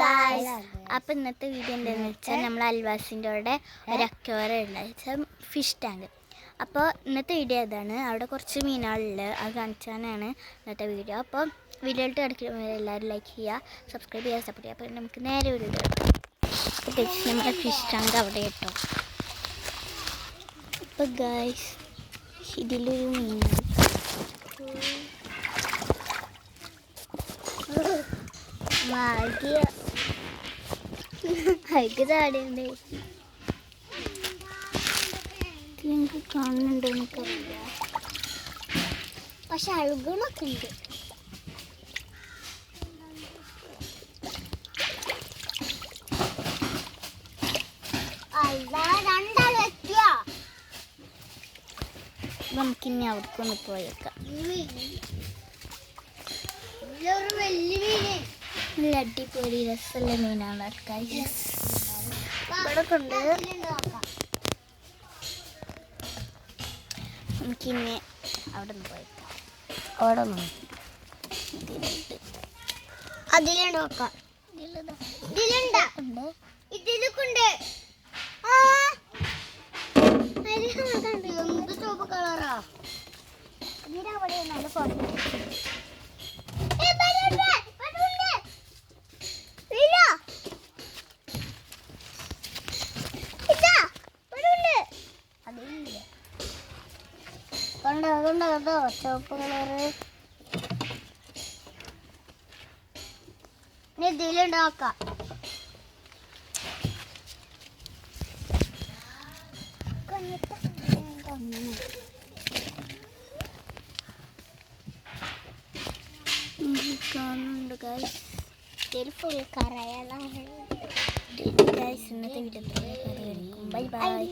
Guys, അപ്പോൾ ഇന്നത്തെ video എന്താണെന്ന് വെച്ചാൽ നമ്മൾ അൽവാസിൻ്റെ അവിടെ ഒരു അക്വേറിയം ഉണ്ട്, വെച്ചാൽ ഫിഷ് ടാങ്ക്. അപ്പോൾ ഇന്നത്തെ വീഡിയോ അതാണ്. അവിടെ കുറച്ച് മീനുകളുണ്ട്, അത് കാണിച്ചാനാണ് ഇന്നത്തെ വീഡിയോ. അപ്പോൾ വീഡിയോയിട്ട് കിടക്കുമ്പോൾ എല്ലാവരും ലൈക്ക് ചെയ്യുക, സബ്സ്ക്രൈബ് ചെയ്യുക, സപ്പോർട്ട് ചെയ്യുക. അപ്പോൾ നമുക്ക് നേരെ വീഡിയോ എടുക്കാം. നമ്മുടെ ഫിഷ് ടാങ്ക് അവിടെ കേട്ടോ. അപ്പോൾ ഗായ്സ്, ഇതിലൊരു മീനാണ്. അയക്ക് ചാടിയുണ്ട്. നിങ്ങൾക്ക് കാണുന്നുണ്ടോ എനിക്കറിയില്ല, പക്ഷെ അഴുകണൊക്കെ ഉണ്ട്. നമുക്കിനി അവിടേക്കൊന്ന് പോയേക്കാം. നല്ല അടിപൊളി രസമുള്ള മീനാണ്. ഇവിടെ കൊണ്ട് നമുക്കിനി അവിടെ നിന്ന് പോയേക്കാം. അവിടെ നിന്ന് അതിലുണ്ട് നോക്കാം. ഇതിലുണ്ട് ചുവപ്പ് കളറാ. ഇതിനവിടെ നല്ല ഫോട്ടോ. കണ്ടോ ചുവപ്പ് കളറ്. ഇതിലുണ്ടാക്കാം. കാണുന്നുണ്ട് ഗൈസ്, ഫുൾ കറയാണ് ഗൈസ്. ഇന്നത്തെ വീഡിയോ ബൈ ബൈ.